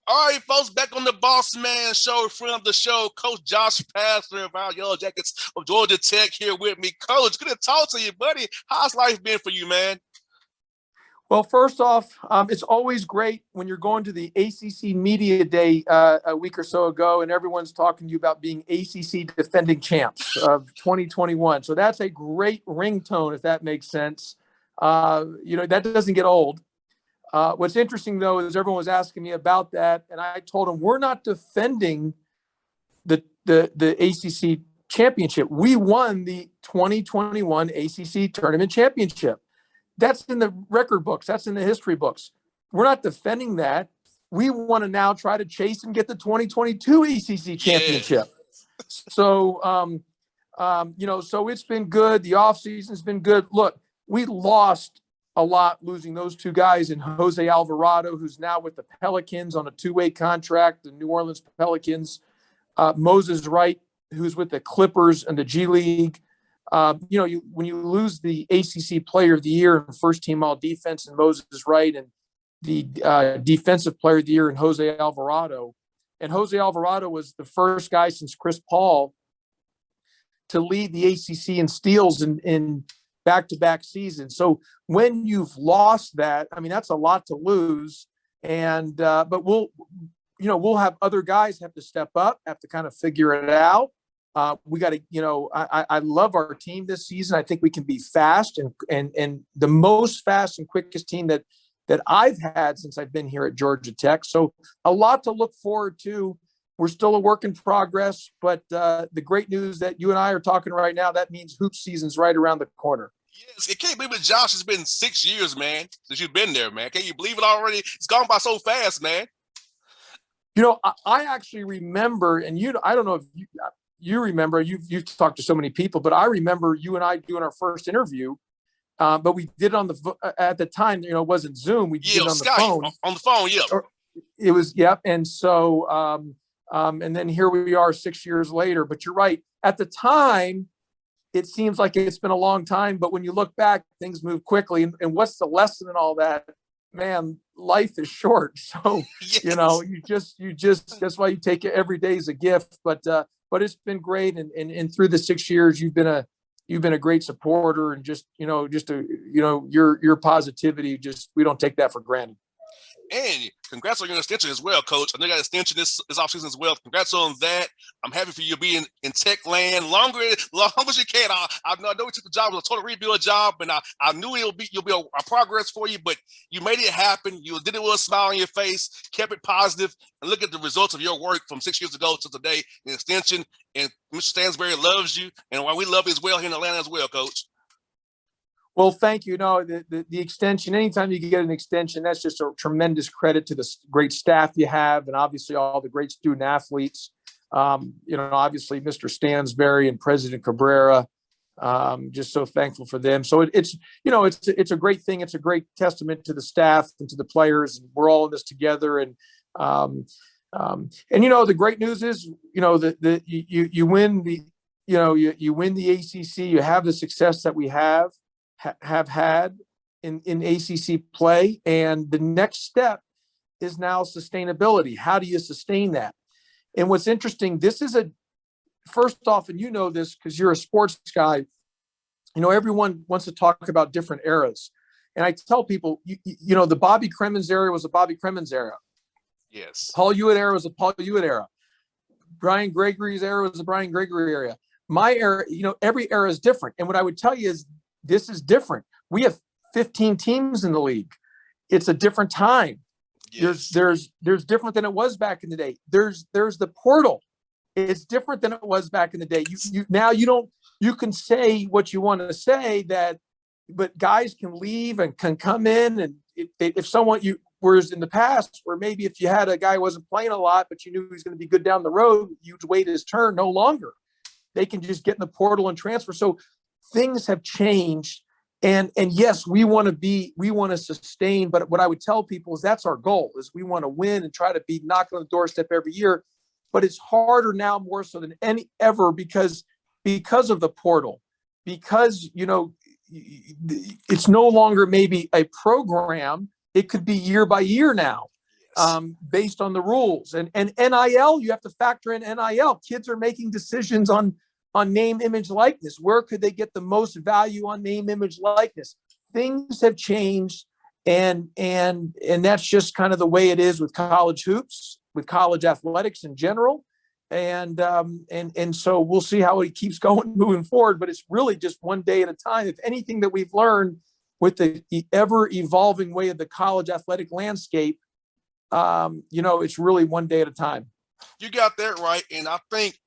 All right, folks, back on the Bossman show, friend of the show, Coach Josh Pastner of our Yellow Jackets of Georgia Tech here with me. Coach, good to talk to you, buddy. How's life been for you, man? Well, first off, it's always great when you're going to the ACC Media Day a week or so ago, and everyone's talking to you about being ACC defending champs of 2021. So that's a great ringtone, if that makes sense. That doesn't get old. What's interesting, though, is everyone was asking me about that, and I told them we're not defending the ACC championship. We won the 2021 ACC tournament championship. That's in the record books. That's in the history books. We're not defending that. We want to now try to chase and get the 2022 ACC championship. Yeah. So, so it's been good. The offseason's been good. Look, we lost a lot losing those two guys in Jose Alvarado, who's now with the Pelicans on a two-way contract, the New Orleans Pelicans. Moses Wright, who's with the Clippers and the G League. When you lose the ACC Player of the Year and First Team All Defense and Moses Wright, and the Defensive Player of the Year in Jose Alvarado, and Jose Alvarado was the first guy since Chris Paul to lead the ACC in steals in back-to-back seasons. So when you've lost that, I mean, that's a lot to lose. And but we'll have other guys have to step up, have to kind of figure it out. We got to, I love our team this season. I think we can be fast and the most fast and quickest team that I've had since I've been here at Georgia Tech. So a lot to look forward to. We're still a work in progress, but the great news that you and I are talking right now, that means hoop season's right around the corner. Yes, it can't believe it, Josh. It's been 6 years, man, since you've been there, man. Can you believe it already? It's gone by so fast, man. I actually remember, and I don't know if you remember, you've talked to so many people, but I remember you and I doing our first interview, but we did it at the time, it wasn't Zoom. We did it on Skype, the phone. On the phone, yeah. It was, yep. And so, and then here we are 6 years later, but you're right. At the time, it seems like it's been a long time, but when you look back, things move quickly. And what's the lesson in all that? Man, life is short. So, yes. you just, that's why you take it every day as a gift. But it's been great. And through the 6 years, you've been a great supporter, and your positivity, we don't take that for granted. And congrats on your extension as well, Coach. I know you got an extension this offseason as well. Congrats on that. I'm happy for you being in Tech land longer as you can. I know you took the job. It was a total rebuild job, and I knew you'll be a progress for you, but you made it happen. You did it with a smile on your face, kept it positive, and look at the results of your work from 6 years ago to today in extension. And Mr. Stansberry loves you, and why we love you as well here in Atlanta as well, Coach. Well, thank you. No, the extension, anytime you get an extension, that's just a tremendous credit to the great staff you have, and obviously all the great student athletes. Obviously Mr. Stansberry and President Cabrera, just so thankful for them. So it's a great thing. It's a great testament to the staff and to the players. And we're all in this together. And the great news is, that you win you win the ACC, you have the success that we have had in ACC play, and the next step is now sustainability. How do you sustain that? And what's interesting, this is first off, and this because you're a sports guy, everyone wants to talk about different eras, and I tell people, the Bobby Cremins era was a Bobby Cremins era. Yes. Paul Hewitt era was a Paul Hewitt era. Brian Gregory's era was a Brian Gregory era. My era, every era is different. And what I would tell you is, this is different. We have 15 teams in the league. It's a different time. Yes. There's different than it was back in the day. There's the portal. It's different than it was back in the day. You can say what you want to say, but guys can leave and can come in, and if someone whereas in the past, where maybe if you had a guy who wasn't playing a lot, but you knew he was going to be good down the road, you'd wait his turn. No longer. They can just get in the portal and transfer. So things have changed, and yes, we want to sustain. But what I would tell people is that's our goal: is we want to win and try to be knocking on the doorstep every year. But it's harder now, more so than ever, because of the portal, because it's no longer maybe a program; it could be year by year now. based on the rules. And NIL, you have to factor in NIL. Kids are making decisions on name, image, likeness. Where could they get the most value on name, image, likeness? Things have changed, and that's just kind of the way it is with college hoops, with college athletics in general. And so we'll see how it keeps going moving forward, but it's really just one day at a time. If anything that we've learned with the ever evolving way of the college athletic landscape, it's really one day at a time. You got that right. And I think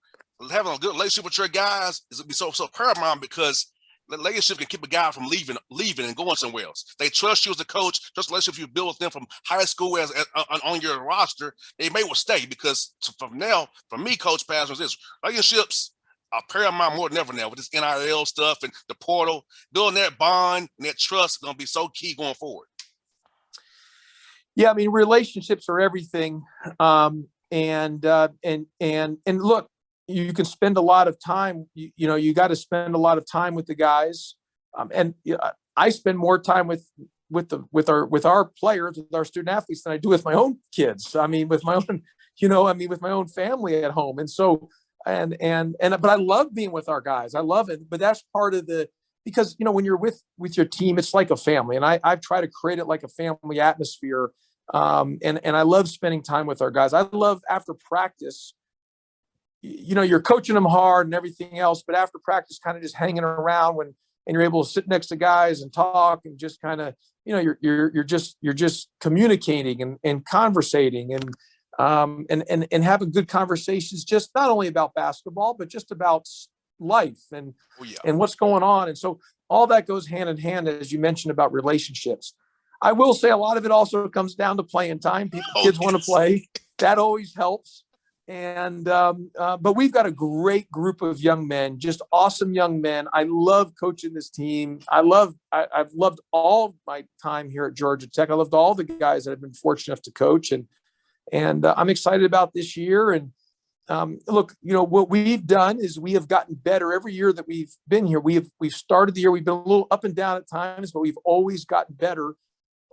having a good relationship with your guys is going to be so paramount, because the relationship can keep a guy from leaving and going somewhere else. They trust you as a coach, trust the relationship you build with them from high school as on your roster. They may well stay, because from now, for me, Coach Pastner, this relationships are paramount more than ever now with this NIL stuff and the portal. Building that bond and that trust is going to be so key going forward. Yeah, I mean, relationships are everything. And look, you can spend a lot of time, you got to spend a lot of time with the guys. I spend more time with our players, with our student athletes, than I do with my own kids. I mean, with my own, with my own family at home. And so, but I love being with our guys. I love it. But that's part of because, when you're with your team, it's like a family. And I've tried to create it like a family atmosphere. And I love spending time with our guys. I love after practice, you're coaching them hard and everything else, but after practice, kind of just hanging around and you're able to sit next to guys and talk and just kind of, you're just communicating and conversating and having good conversations, just not only about basketball, but just about life and what's going on. And so all that goes hand in hand, as you mentioned, about relationships. I will say a lot of it also comes down to playing time. Kids want to play. That always helps. And but we've got a great group of young men, just awesome young men. I love coaching this team. I've loved all my time here at Georgia Tech. I loved all the guys that I've been fortunate enough to coach, and I'm excited about this year. And look, what we've done is we have gotten better every year that we've been here. We've started the year. We've been a little up and down at times, but we've always gotten better.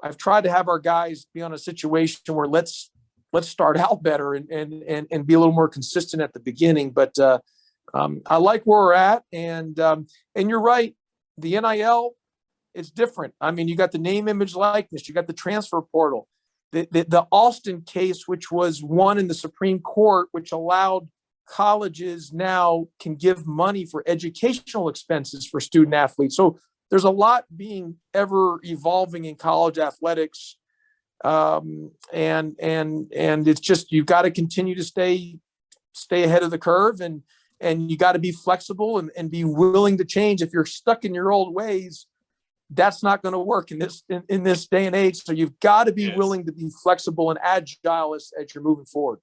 I've tried to have our guys be on a situation where let's start out better and be a little more consistent at the beginning. But I like where we're at. And you're right. The NIL is different. I mean, you got the name, image, likeness. You got the transfer portal. The Alston case, which was won in the Supreme Court, which allowed colleges now can give money for educational expenses for student athletes. So there's a lot being ever evolving in college athletics. And it's just, you've got to continue to stay ahead of the curve, and you got to be flexible and be willing to change. If you're stuck in your old ways, that's not going to work in this day and age. So you've got to be willing to be flexible and agile as you're moving forward.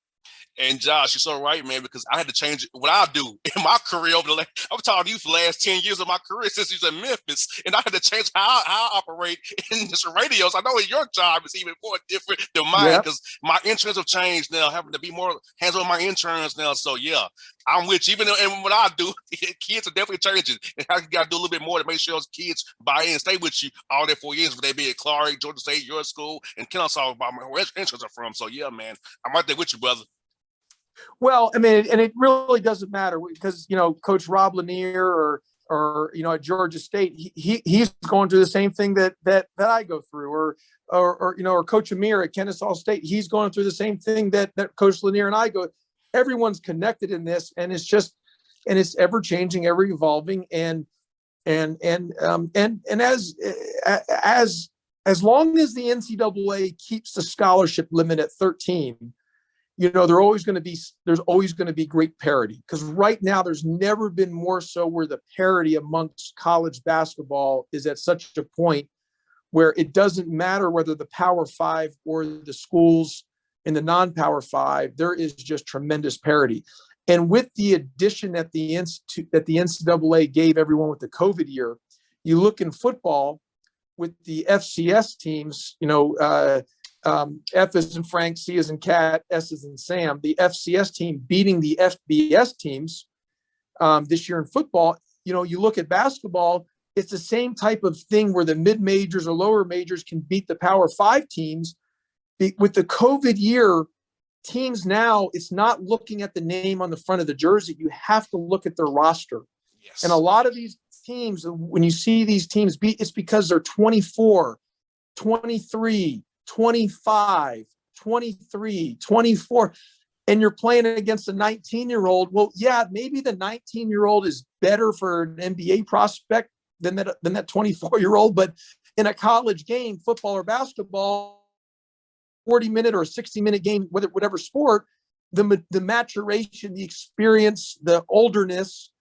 And Josh, you're so right, man, because I had to change what I do in my career I'm talking to you for the last 10 years of my career since you was in Memphis, and I had to change how I operate in this radio. So I know your job is even more different than mine, because my interns have changed now, having to be more hands-on with my interns now. So yeah, I'm with you. Even in what I do, kids are definitely changing, and how you got to do a little bit more to make sure those kids buy in and stay with you all their 4 years, whether they be at Clark, Georgia State, your school, and Kennesaw, where interns are from. So yeah, man, I'm right there with you, brother. Well, I mean, and it really doesn't matter, because, Coach Rob Lanier or at Georgia State, he's going through the same thing that I go through, or Coach Amir at Kennesaw State, he's going through the same thing that Coach Lanier and I go. Everyone's connected in this, and it's ever changing, ever evolving, and as long as the NCAA keeps the scholarship limit at 13. There's always going to be great parity, because right now there's never been more so where the parity amongst college basketball is at such a point where it doesn't matter whether the Power Five or the schools in the non-Power Five, there is just tremendous parity. And with the addition that the NCAA gave everyone with the COVID year, you look in football with the FCS teams, F as in Frank, C as in Cat, S as in Sam, the FCS team beating the FBS teams this year in football. You look at basketball, it's the same type of thing where the mid-majors or lower majors can beat the Power Five teams, with the COVID year, teams now, it's not looking at the name on the front of the jersey. You have to look at their roster. Yes. And a lot of these teams, when you see these teams beat, it's because they're 24, 23, 25, 23, 24, and you're playing against a 19-year-old. Well, yeah, maybe the 19-year-old is better for an NBA prospect than that 24-year-old, but in a college game, football or basketball, 40-minute or a 60-minute game, whatever sport, the maturation, the experience, the olderness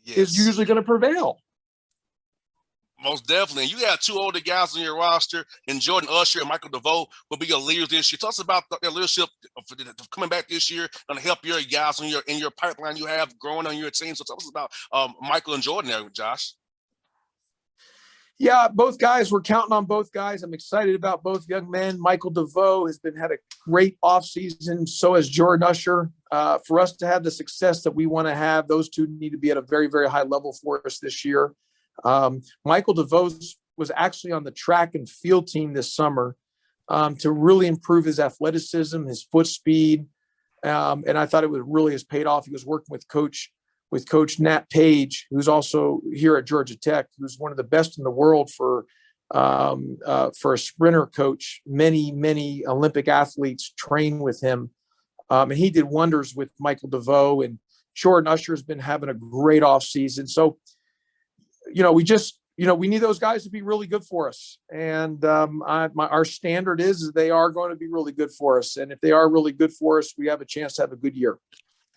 is usually going to prevail. Most definitely. You got two older guys on your roster, and Jordan Usher and Michael Devoe will be your leaders this year. Tell us about their leadership coming back this year, going to help your guys in your pipeline you have growing on your team. So tell us about Michael and Jordan there, Josh. Yeah, both guys, we're counting on both guys. I'm excited about both young men. Michael Devoe has had a great offseason. So has Jordan Usher. For us to have the success that we want to have, those two need to be at a very, very high level for us this year. Michael Devoe was actually on the track and field team this summer to really improve his athleticism, his foot speed. And I thought it really has paid off. He was working with Coach Nat Page, who's also here at Georgia Tech, who's one of the best in the world for a sprinter coach. Many Olympic athletes train with him. And he did wonders with Michael Devoe, and Jordan Usher has been having a great offseason. So, we need those guys to be really good for us. And our standard is they are going to be really good for us. And if they are really good for us, we have a chance to have a good year.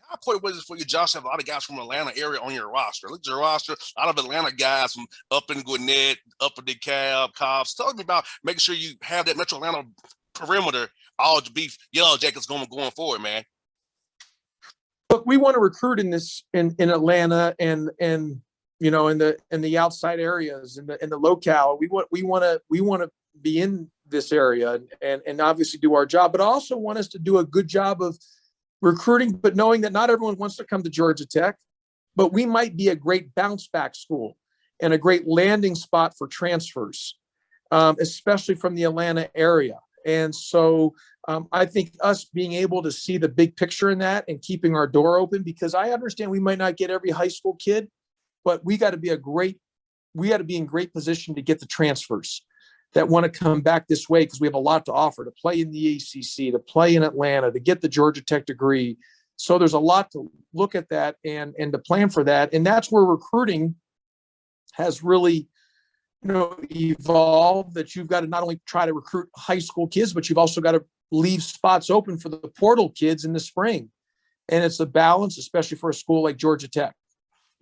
How important was it for you, Josh, to have a lot of guys from the Atlanta area on your roster? Look at your roster, a lot of Atlanta guys from up in Gwinnett, up in DeKalb, Cobbs. Tell me about making sure you have that Metro Atlanta perimeter all to be Yellow Jackets going forward, man. Look, we want to recruit in Atlanta and in the outside areas, in the locale. We want to be in this area and obviously do our job, but I also want us to do a good job of recruiting, but knowing that not everyone wants to come to Georgia Tech, but we might be a great bounce back school and a great landing spot for transfers, especially from the Atlanta area. And so I think us being able to see the big picture in that and keeping our door open, because I understand we might not get every high school kid, but we got to be in great position to get the transfers that want to come back this way, because we have a lot to offer, to play in the ACC, to play in Atlanta, to get the Georgia Tech degree. So there's a lot to look at that and to plan for that. And that's where recruiting has really, evolved, that you've got to not only try to recruit high school kids, but you've also got to leave spots open for the portal kids in the spring. And it's a balance, especially for a school like Georgia Tech.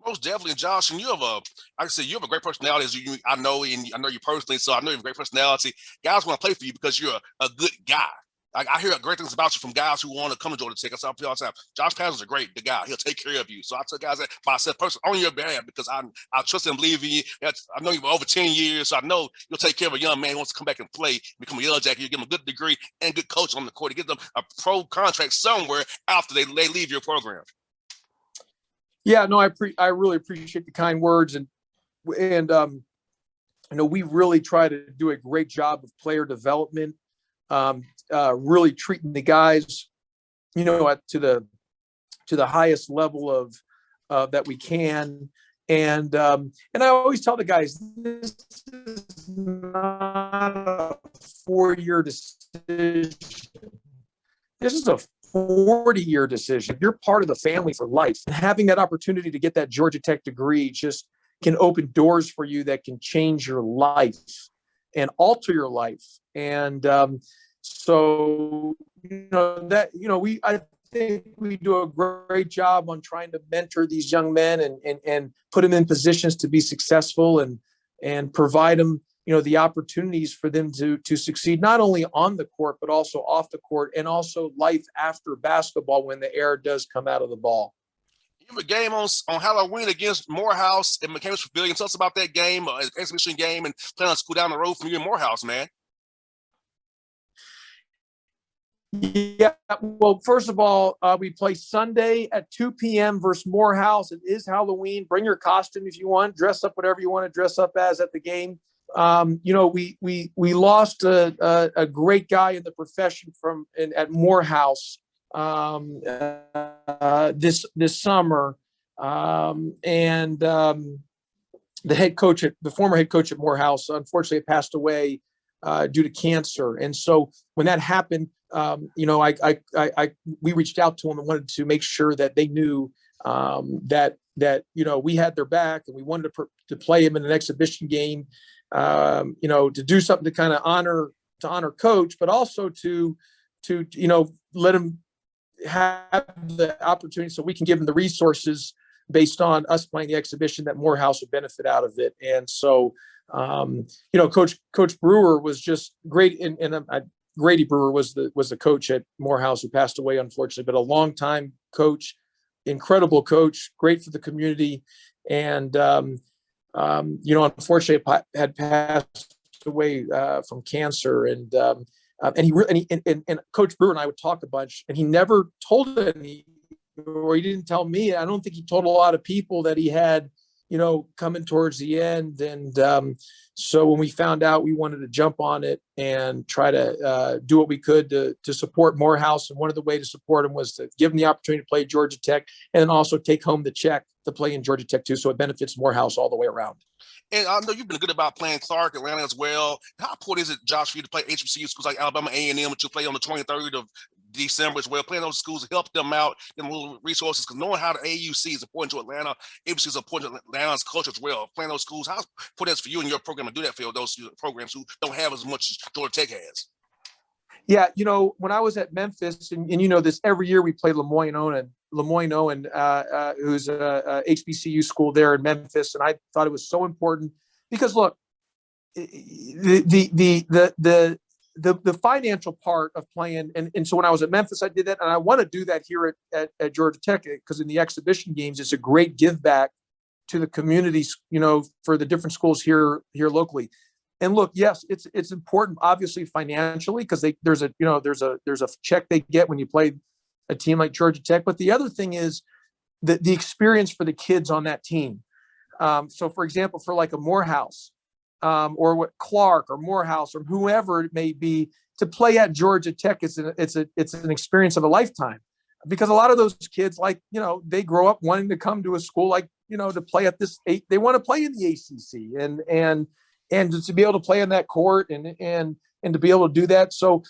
Most definitely, Josh. And you have like I said, you have a great personality. I know you personally, so I know you have a great personality. Guys want to play for you because you're a good guy. I hear great things about you from guys who want to come to Georgia Tech. I tell all the time, Josh Pastner's a guy. He'll take care of you. So I tell guys that myself personally on your behalf, because I trust and believe in you. I know you for over 10 years, so I know you'll take care of a young man who wants to come back and play, become a Yellow Jacket. You give him a good degree and good coach on the court. You give them a pro contract somewhere after they leave your program. Yeah, no, I really appreciate the kind words, and we really try to do a great job of player development, really treating the guys, to the highest level of that we can, and I always tell the guys, this is not a 4-year decision. This is a 40-year decision. You're part of the family for life. And having that opportunity to get that Georgia Tech degree just can open doors for you that can change your life and alter your life. And I think we do a great job on trying to mentor these young men and put them in positions to be successful and provide them the opportunities for them to succeed, not only on the court, but also off the court, and also life after basketball when the air does come out of the ball. You have a game on Halloween against Morehouse in McCamus Pavilion. Tell us about that game, exhibition game, and playing on school down the road from you in Morehouse, man. Yeah, well, first of all, we play Sunday at 2 p.m. versus Morehouse. It is Halloween. Bring your costume if you want. Dress up whatever you want to dress up as at the game. We lost a great guy in the profession at Morehouse this summer, and the former head coach at Morehouse, unfortunately passed away due to cancer. And so when that happened, we reached out to him and wanted to make sure that they knew that we had their back, and we wanted to play him in an exhibition game, to do something to kind of honor coach, but also to let him have the opportunity so we can give him the resources based on us playing the exhibition that Morehouse would benefit out of it. And so, Coach Brewer was just great. Grady Brewer was the coach at Morehouse, who passed away, unfortunately, but a longtime coach, incredible coach, great for the community. And, unfortunately had passed away from cancer. And Coach Brewer and I would talk a bunch, and he never told any, or he didn't tell me. I don't think he told a lot of people that he had, coming towards the end. And so when we found out, we wanted to jump on it and try to do what we could to support Morehouse. And one of the ways to support him was to give him the opportunity to play at Georgia Tech, and then also take home the check to play in Georgia Tech too. So it benefits Morehouse all the way around. And I know you've been good about playing Clark, Atlanta as well. How important is it, Josh, for you to play HBCU schools like Alabama A&M, which you play on the 23rd of December as well, playing those schools to help them out, get a little resources, because knowing how the AUC is important to Atlanta, ABC is important to Atlanta's culture as well. Playing those schools, how important is it for you and your program to do that for those programs who don't have as much as Georgia Tech has? Yeah, when I was at Memphis, and this, every year we play Lemoyne Owen, who's a HBCU school there in Memphis, and I thought it was so important because, look, the financial part of playing, and so when I was at Memphis, I did that, and I want to do that here at Georgia Tech, because in the exhibition games, it's a great give back to the communities, for the different schools here locally. And look, yes, it's important, obviously, financially, because there's a check they get when you play a team like Georgia Tech. But the other thing is the experience for the kids on that team. So, for example, for like a Morehouse, or what Clark or Morehouse or whoever it may be, to play at Georgia Tech, it's an experience of a lifetime, because a lot of those kids, they grow up wanting to come to a school to play at they want to play in the ACC, and to be able to play in that court and to be able to do that. So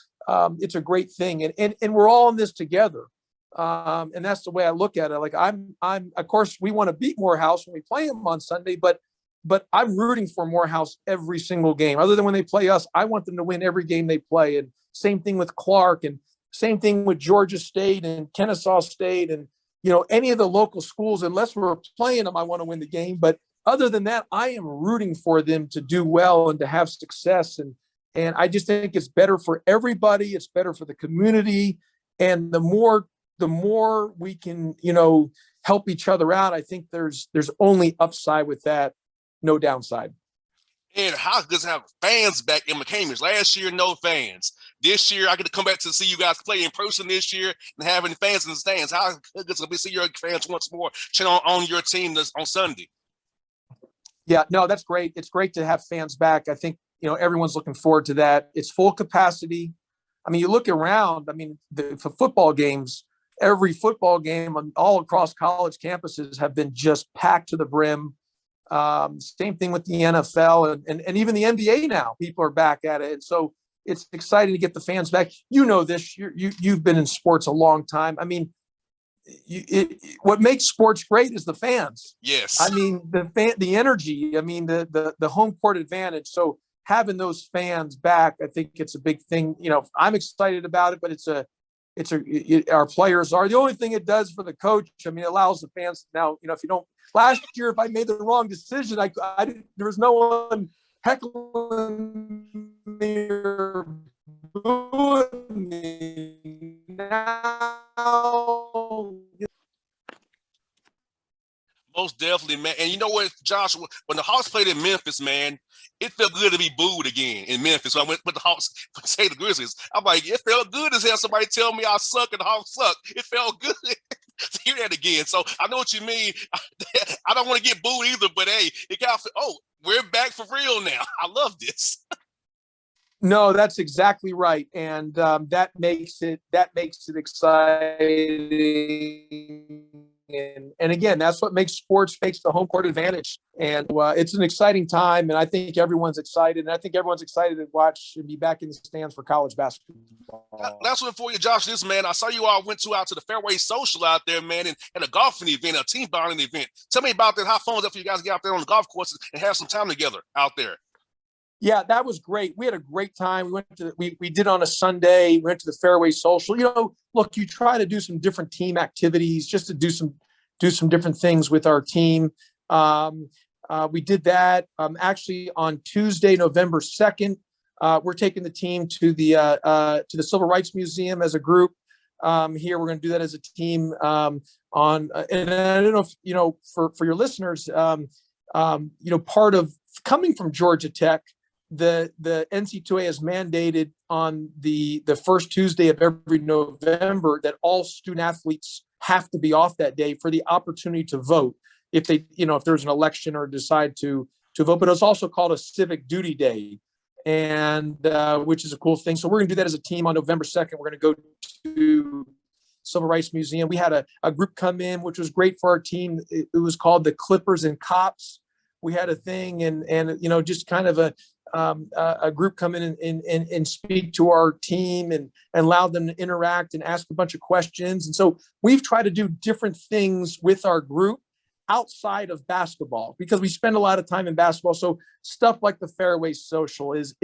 it's a great thing. And we're all in this together. And that's the way I look at it. Like I'm, of course, we want to beat Morehouse when we play them on Sunday, but I'm rooting for Morehouse every single game. Other than when they play us, I want them to win every game they play. And same thing with Clark, and same thing with Georgia State and Kennesaw State, and any of the local schools. Unless we're playing them, I want to win the game. But other than that, I am rooting for them to do well and to have success. And I just think it's better for everybody. It's better for the community. And the more we can, help each other out, I think there's only upside with that, no downside. And how good to have fans back in McCamish. Last year, no fans. This year, I get to come back to see you guys play in person this year and having fans in the stands. How good is it to see your fans once more cheering on your team on Sunday? Yeah, no, that's great. It's great to have fans back. I think, everyone's looking forward to that. It's full capacity. I mean, you look around, for football games, every football game all across college campuses have been just packed to the brim. Same thing with the NFL and even the NBA now. People are back at it. And so it's exciting to get the fans back. This, you've been in sports a long time. I mean, what makes sports great is the fans. Yes. The energy, the home court advantage. So having those fans back, I think it's a big thing. I'm excited about it, but our players are. The only thing it does for the coach, it allows the fans now, if you don't, last year, if I made the wrong decision, there was no one heckling me or booing me. Now, most definitely, man. And you know what, Josh, when the Hawks played in Memphis, man, it felt good to be booed again in Memphis. So I went with the Hawks, say the Grizzlies. I'm like, it felt good to have somebody tell me I suck and the Hawks suck. It felt good to hear that again. So I know what you mean. I don't want to get booed either, but hey, it got, we're back for real now. I love this. No, that's exactly right, and that makes it exciting. And again, that's what makes the home court advantage. And it's an exciting time, and I think everyone's excited. And I think everyone's excited to watch and be back in the stands for college basketball. Last one for you, Josh. This, man, I saw you all went out to the Fairway Social out there, man, and a golfing event, a team bonding event. Tell me about that. How fun was that for you guys to get out there on the golf courses and have some time together out there? Yeah, that was great. We had a great time. We did on a Sunday. We went to the Fairway Social. Look, you try to do some different team activities just to do some different things with our team. We did that. Actually, on Tuesday, November 2nd, we're taking the team to the Civil Rights Museum as a group. Here, we're going to do that as a team. And I don't know if for your listeners, part of coming from Georgia Tech, the NC2A has mandated on the first Tuesday of every November that all student athletes have to be off that day for the opportunity to vote if there's an election or decide to vote. But it's also called a civic duty day, and which is a cool thing. So we're going to do that as a team on November 2nd. We're going to go to Civil Rights Museum. We had a group come in, which was great for our team. It was called the Clippers and Cops. We had a thing and just kind of a group come in and speak to our team and allow them to interact and ask a bunch of questions. And so we've tried to do different things with our group outside of basketball because we spend a lot of time in basketball. So stuff like the Fairway Social is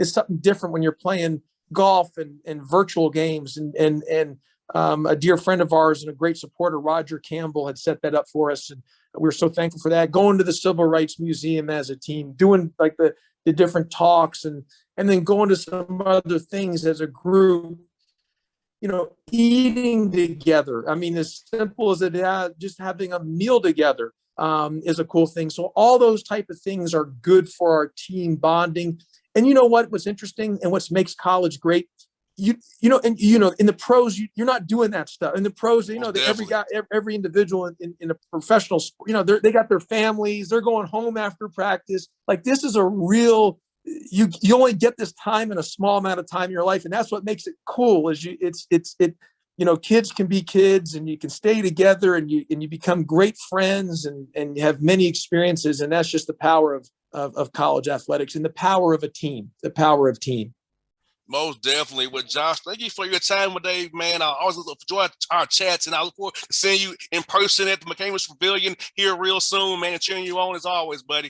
something different when you're playing golf and virtual games. And a dear friend of ours and a great supporter, Roger Campbell, had set that up for us. And we're so thankful for that. Going to the Civil Rights Museum as a team, doing like the different talks and then going to some other things as a group, eating together. I mean, as simple as it is, just having a meal together is a cool thing. So all those type of things are good for our team bonding. And you know what was interesting and what makes college great? In the pros, you're not doing that stuff. In the pros, every individual in a professional sport, they got their families, they're going home after practice. Like this is a real, you only get this time in a small amount of time in your life. And that's what makes it cool is kids can be kids and you can stay together and you become great friends and you have many experiences. And that's just the power of college athletics and the power of team. Most definitely. Well, Josh, thank you for your time today, man. I always enjoy our chats, and I look forward to seeing you in person at the McCamish Pavilion here real soon, man, and cheering you on as always, buddy.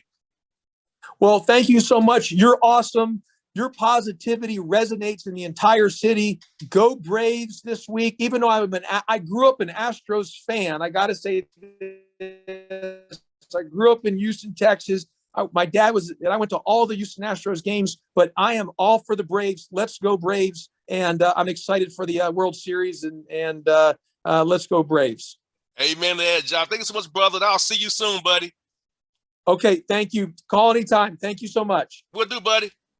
Well, thank you so much. You're awesome. Your positivity resonates in the entire city. Go Braves this week. Even though I grew up an Astros fan, I got to say this. I grew up in Houston, Texas. My dad and I went to all the Houston Astros games, but I am all for the Braves. Let's go Braves. And I'm excited for the World Series and let's go Braves. Amen to that, Josh. Thank you so much, brother. I'll see you soon, buddy. Okay. Thank you. Call anytime. Thank you so much. Will do, buddy.